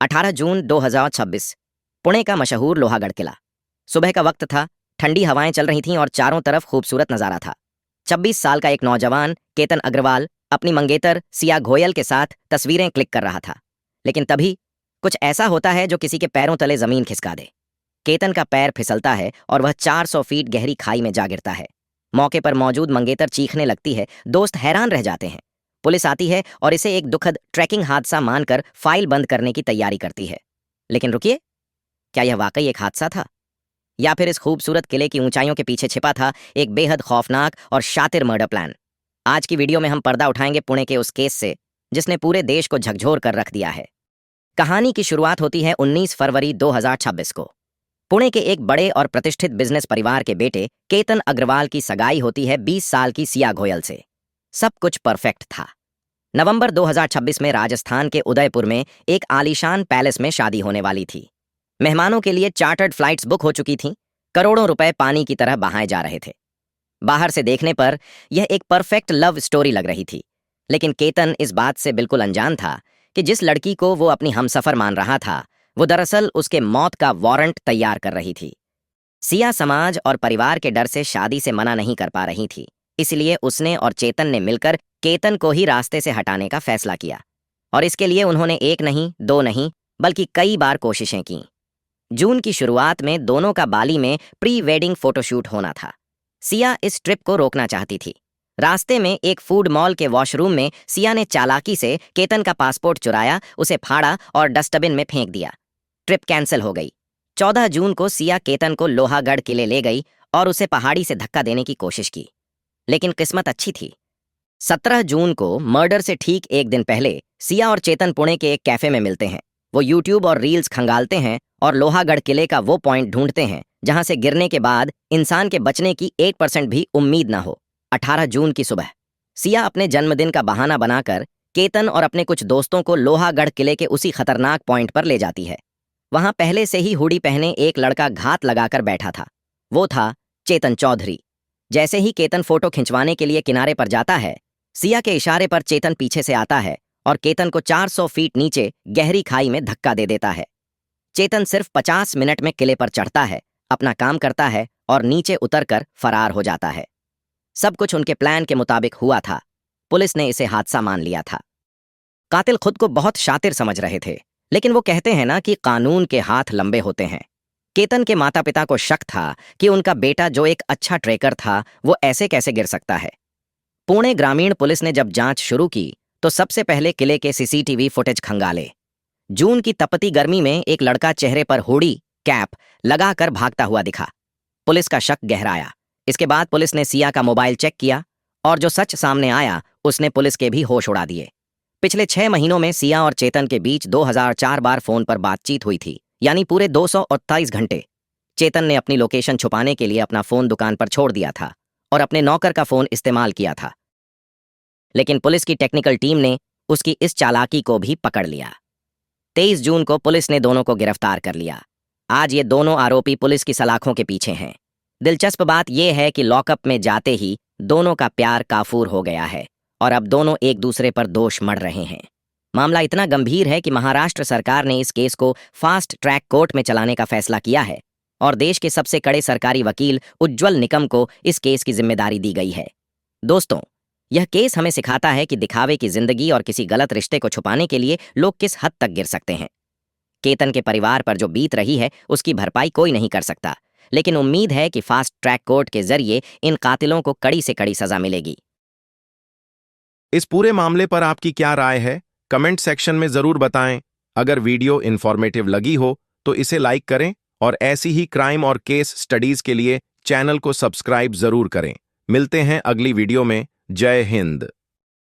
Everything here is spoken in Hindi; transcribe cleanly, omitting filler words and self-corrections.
18 जून 2026। पुणे का मशहूर लोहागढ़ किला। सुबह का वक्त था, ठंडी हवाएं चल रही थीं और चारों तरफ खूबसूरत नजारा था। 26 साल का एक नौजवान केतन अग्रवाल अपनी मंगेतर सिया घोयल के साथ तस्वीरें क्लिक कर रहा था। लेकिन तभी कुछ ऐसा होता है जो किसी के पैरों तले जमीन खिसका दे। केतन का पैर फिसलता है और वह 400 फीट गहरी खाई में जा गिरता है। मौके पर मौजूद मंगेतर चीखने लगती है, दोस्त हैरान रह जाते हैं। पुलिस आती है और इसे एक दुखद ट्रैकिंग हादसा मानकर फाइल बंद करने की तैयारी करती है। लेकिन रुकिए, क्या यह वाकई एक हादसा था, या फिर इस खूबसूरत किले की ऊंचाइयों के पीछे छिपा था एक बेहद खौफनाक और शातिर मर्डर प्लान? आज की वीडियो में हम पर्दा उठाएंगे पुणे के उस केस से जिसने पूरे देश को झकझोर कर रख दिया है। कहानी की शुरुआत होती है 19 फरवरी 2026 को। पुणे के एक बड़े और प्रतिष्ठित बिजनेस परिवार के बेटे केतन अग्रवाल की सगाई होती है 20 साल की सिया घोयल से। सब कुछ परफेक्ट था। नवंबर 2026 में राजस्थान के उदयपुर में एक आलीशान पैलेस में शादी होने वाली थी। मेहमानों के लिए चार्टर्ड फ्लाइट्स बुक हो चुकी थीं। करोड़ों रुपए पानी की तरह बहाए जा रहे थे। बाहर से देखने पर यह एक परफेक्ट लव स्टोरी लग रही थी, लेकिन केतन इस बात से बिल्कुल अनजान था कि जिस लड़की को वो अपनी हमसफर मान रहा था, वो दरअसल उसके मौत का वारंट तैयार कर रही थी। सिया समाज और परिवार के डर से शादी से मना नहीं कर पा रही थी, इसलिए उसने और चेतन ने मिलकर केतन को ही रास्ते से हटाने का फैसला किया। और इसके लिए उन्होंने एक नहीं, दो नहीं, बल्कि कई बार कोशिशें की। जून की शुरुआत में दोनों का बाली में प्री वेडिंग फोटोशूट होना था। सिया इस ट्रिप को रोकना चाहती थी। रास्ते में एक फूड मॉल के वॉशरूम में सिया ने चालाकी से केतन का पासपोर्ट चुराया, उसे फाड़ा और डस्टबिन में फेंक दिया। ट्रिप कैंसिल हो गई। 14 जून को सिया केतन को लोहागढ़ किले ले गई और उसे पहाड़ी से धक्का देने की कोशिश की, लेकिन किस्मत अच्छी थी। 17 जून को मर्डर से ठीक एक दिन पहले सिया और चेतन पुणे के एक कैफे में मिलते हैं। वो यूट्यूब और रील्स खंगालते हैं और लोहागढ़ किले का वो पॉइंट ढूंढते हैं जहां से गिरने के बाद इंसान के बचने की 8% भी उम्मीद ना हो। 18 जून की सुबह सिया अपने जन्मदिन का बहाना बनाकर केतन और अपने कुछ दोस्तों को लोहागढ़ किले के उसी खतरनाक पॉइंट पर ले जाती है। वहां पहले से ही हुडी पहने एक लड़का घात लगाकर बैठा था। वो था चेतन चौधरी। जैसे ही केतन फोटो खिंचवाने के लिए किनारे पर जाता है, सिया के इशारे पर चेतन पीछे से आता है और केतन को 400 फीट नीचे गहरी खाई में धक्का दे देता है। चेतन सिर्फ 50 मिनट में किले पर चढ़ता है, अपना काम करता है और नीचे उतरकर फरार हो जाता है। सब कुछ उनके प्लान के मुताबिक हुआ था। पुलिस ने इसे हादसा मान लिया था। कातिल खुद को बहुत शातिर समझ रहे थे, लेकिन वो कहते हैं ना कि कानून के हाथ लंबे होते हैं। केतन के माता पिता को शक था कि उनका बेटा जो एक अच्छा ट्रेकर था, वो ऐसे कैसे गिर सकता है। पुणे ग्रामीण पुलिस ने जब जांच शुरू की तो सबसे पहले किले के सीसीटीवी फुटेज खंगाले। जून की तपती गर्मी में एक लड़का चेहरे पर हुडी कैप लगाकर भागता हुआ दिखा। पुलिस का शक गहराया। इसके बाद पुलिस ने सिया का मोबाइल चेक किया और जो सच सामने आया उसने पुलिस के भी होश उड़ा दिए। पिछले 6 महीनों में सिया और चेतन के बीच 2004 बार फोन पर बातचीत हुई थी, यानी पूरे 228 घंटे। चेतन ने अपनी लोकेशन छुपाने के लिए अपना फोन दुकान पर छोड़ दिया था और अपने नौकर का फोन इस्तेमाल किया था, लेकिन पुलिस की टेक्निकल टीम ने उसकी इस चालाकी को भी पकड़ लिया। 23 जून को पुलिस ने दोनों को गिरफ्तार कर लिया। आज ये दोनों आरोपी पुलिस की सलाखों के पीछे हैं। दिलचस्प बात यह है कि लॉकअप में जाते ही दोनों का प्यार काफूर हो गया है और अब दोनों एक दूसरे पर दोष मढ़ रहे हैं। मामला इतना गंभीर है कि महाराष्ट्र सरकार ने इस केस को फास्ट ट्रैक कोर्ट में चलाने का फैसला किया है और देश के सबसे कड़े सरकारी वकील उज्ज्वल निकम को इस केस की जिम्मेदारी दी गई है। दोस्तों, यह केस हमें सिखाता है कि दिखावे की जिंदगी और किसी गलत रिश्ते को छुपाने के लिए लोग किस हद तक गिर सकते हैं। केतन के परिवार पर जो बीत रही है उसकी भरपाई कोई नहीं कर सकता, लेकिन उम्मीद है कि फास्ट ट्रैक कोर्ट के जरिए इन कातिलों को कड़ी से कड़ी सजा मिलेगी। इस पूरे मामले पर आपकी क्या राय है, कमेंट सेक्शन में जरूर बताएं। अगर वीडियो इन्फॉर्मेटिव लगी हो तो इसे लाइक करें और ऐसी ही क्राइम और केस स्टडीज के लिए चैनल को सब्सक्राइब जरूर करें। मिलते हैं अगली वीडियो में। जय हिंद।